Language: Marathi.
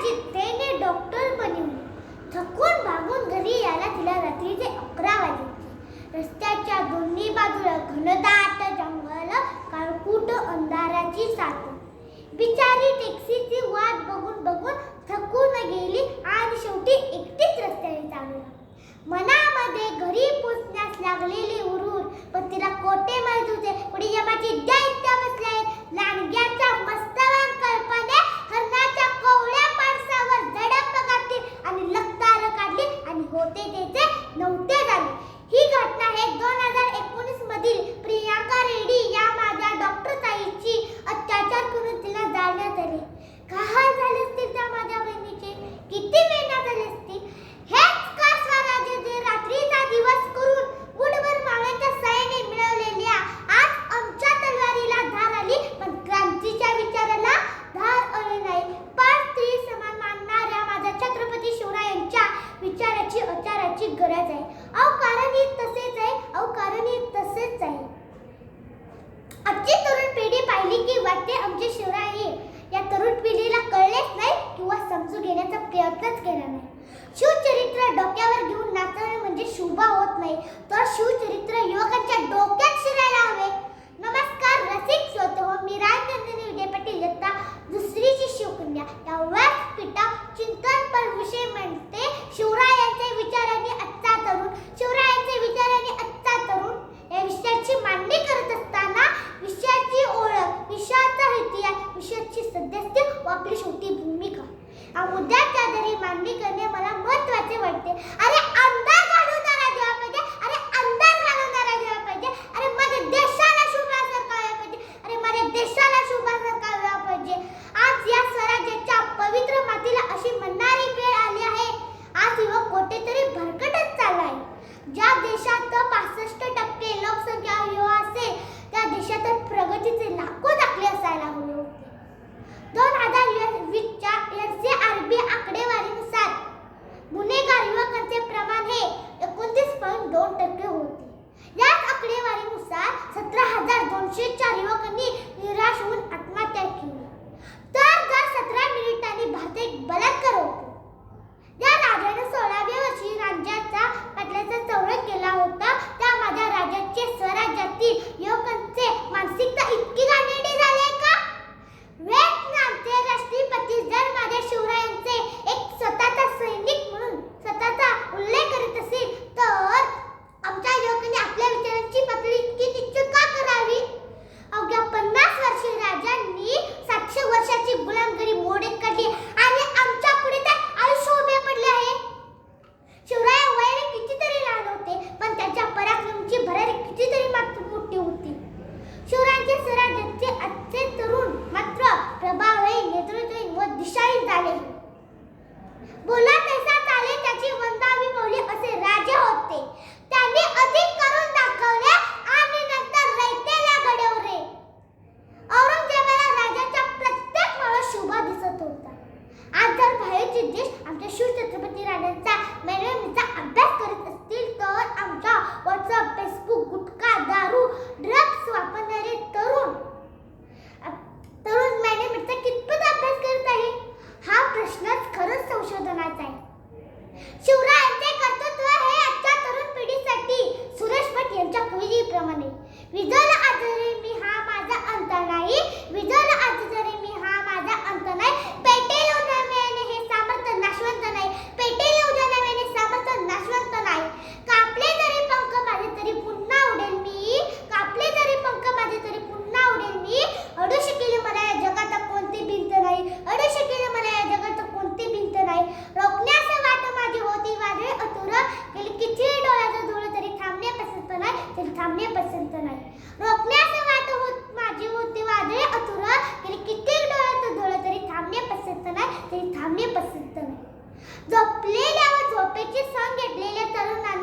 जिद्दीने डॉक्टर बनवली. थकून भागून घरी यायला तिला रात्रीचे 11 वाजायचे. रस्त्याच्या दोन्ही बाजूला घनदाट जंगल, काळकुट अंधाराची साथ. बिचारी टॅक्सीची वाट बघून बघून थकून गेली आणि शेवटी एकटीच रस्त्याने चालू. मनामध्ये घरी पोचण्यास लागलेली उरूर, पण तिला कोठे माहित होते पुढे यमाची दैत्य बसले आहेत. लांडग्याच्या मस्तवान कल्पने हरणाच्या कोवळ्या माणसावर झडप घातली आणि लक्तार काढली आणि होते त्याचे नव्हते झाले. ही घटना आहे 2019 मधील प्रियांका रेड्डी या माझ्या डॉक्टर ताईची. अत्याचार करून तिला जाळण्यात आले. काय झाले असतील त्या माझ्या बहिणीचे, किती वेदना झाली असतील. हेच का स्वराज्याचे रात्रीचा दिवस करून बुडभर माव्यांच्या सहाय्याने मिळवलेल्या आज आमच्या तलवारीला धार आली, पण क्रांतीच्या विचाराला धार आली नाही. पण स्त्री समान मानणाऱ्या माझ्या छत्रपती शिवरायांच्या विचाराची आचाराची गरज आहे. कारण हे तसेच आहे. कारण हे तसेच आहे. आजची तरुण पिढी पाहिली की वाटते आमचे शिवराय या तरुण पिढीला कळलेच नाही किंवा समजून घेण्याचा प्रयत्नच केला नाही. शिवचरित्र डोक्यावर घेऊन नाचणे म्हणजे शोभा होत नाही, तर शिवचरित्र युवकांच्या डोक्यात शिरायला हवे. नमस्कार रसिक श्रोते हो, मी राजनंदिनी विजय पाटील दत्ता, दुसरीची शिवकन्या या व्यासपीठावर चिंतन पर विषय म्हणते शिवरायांचे विचारांनी आजचा तरुण. शिवरायांचे विचारांनी आजचा तरुण या विषयाची मांडणी करत असताना विषयाची ओळख, विषयाचा इतिहास, विषयाची सद्यस्थिती व आपली शेवटी भूमिका या मुद्द्याच्या आधारे मांडणी करणे मला महत्त्वाचे वाटते. अरे अंदाज घालवणारा जेव्हा पाहिजे, अरे अंदाज घालवणारा जेव्हा पाहिजे, अरे माझ्या देशाला शुभासर कळायला पाहिजे, अरे माझ्या देशाला शुभासर कळायला पाहिजे. आज या स्वराज्याच्या पवित्र मातीला अशी म्हणणारी वेळ आली आहे. आज युवक कुठेतरी भरकटत चाललाय. ज्या देशात 65% लोकसंख्या युवा असेल त्या देशात प्रगतीचे लाखो दाखले असायला हवे होते. 2020च्या NCRB आकडेवारीनुसार गुन्हेगार युवकांचे प्रमाण हे 29.2% होते. याच आकडेवारीनुसार 17,204 युवकांनी निराश होऊन आत्महत्या केली. तर दर 17 मिनिटांनी भारतात एक बलात्कार होतो. या राजाने 16व्या वर्षी राज्याचा पाटलाचा चौरस केला होता. त्या माझ्या राजाचे स्वराज्यातील युवकांचे मानसिकता इतकी घाणेरडी झाली आहे का? व्हिएतनामचे राष्ट्रपती जर माझ्या शिवरायांचे एक स्वतःचा सैनिक म्हणून स्वतःचा उल्लेख करीत असेल तर आमच्या युवकांनी आपल्या विचारांची पातळी इतकी नीच का करावी? अवघ्या 50 वर्षे राजांनी 700 वर्षाची गुलामगिरी मोडीत काढली आणि आमच्या पुढे तर आयुष्य उभे पडले आहे. शिवराय वयाने कितीतरी लहान होते, पण त्यांच्या पराक्रमाची भरारी कितीतरी मोठी होती. शिवरायांचे स्वराज्याचे आजचे तरुण मात्र प्रभावही, नेतृत्वही व दिशाही झाले. बोला तैसा चाले त्याची वंदावी पावले असे राजे होते. त्यांनी अधिक करून दाखवले आणि नंतर रयतेला घडवले. औरंगजेबाला राजाच्या प्रत्येक मावळ्यात शोभा दिसत होता. आज जर बाहेरचे देश आमच्या शिव छत्रपती राजांचा मॅन्युअलचा अभ्यास करत असतील तर आमच्या व्हॉट्सअप, फेसबुक, गुटखा, दारू, ड्रग्स वापरणारे तरुण मॅन्युअलचा कितपत अभ्यास करत आहे? हा प्रश्नच खरंच संशोधनाचा आहे. शिवरायांचे कर्तृत्व हे आजच्या तरुण पिढीसाठी सुरेश भट यांच्या कवितेप्रमाणे विजल आज जरी मी हा माझा अंत नाही, विजल आज जरी मी हा माझा अंत नाही, पेटेल उद्या नव्याने हे सामर्थ्य नाशवंत नाही, पेटेल उद्या नव्याने सामर्थ्य नाशवंत नाही. कापले जरी पंख माझे तरी पुन्हा उडेल मी, कापले जरी पंख माझे तरी पुन्हा उडेल मी. अडू शकेल मला या जगात कोणती भिंत नाही, अडू शकेल मला या जगात कोणती भिंत नाही. रोखण्यास वाट माझी होती वादळे अतुर, गेली किती डोळ्याचं धूळ तरी थांबणे पसंत नाही, तरी थांबणे पसंत नाही. रोखण्यास वाट माझी होती वादळे अतुर, गेली किती डोळ्याचं धूळ तरी थांबणे पसंत नाही, तरी थांबणे पसंत नाही. झोपलेल्या व झोपेची सण घेतलेल्या तरुणांना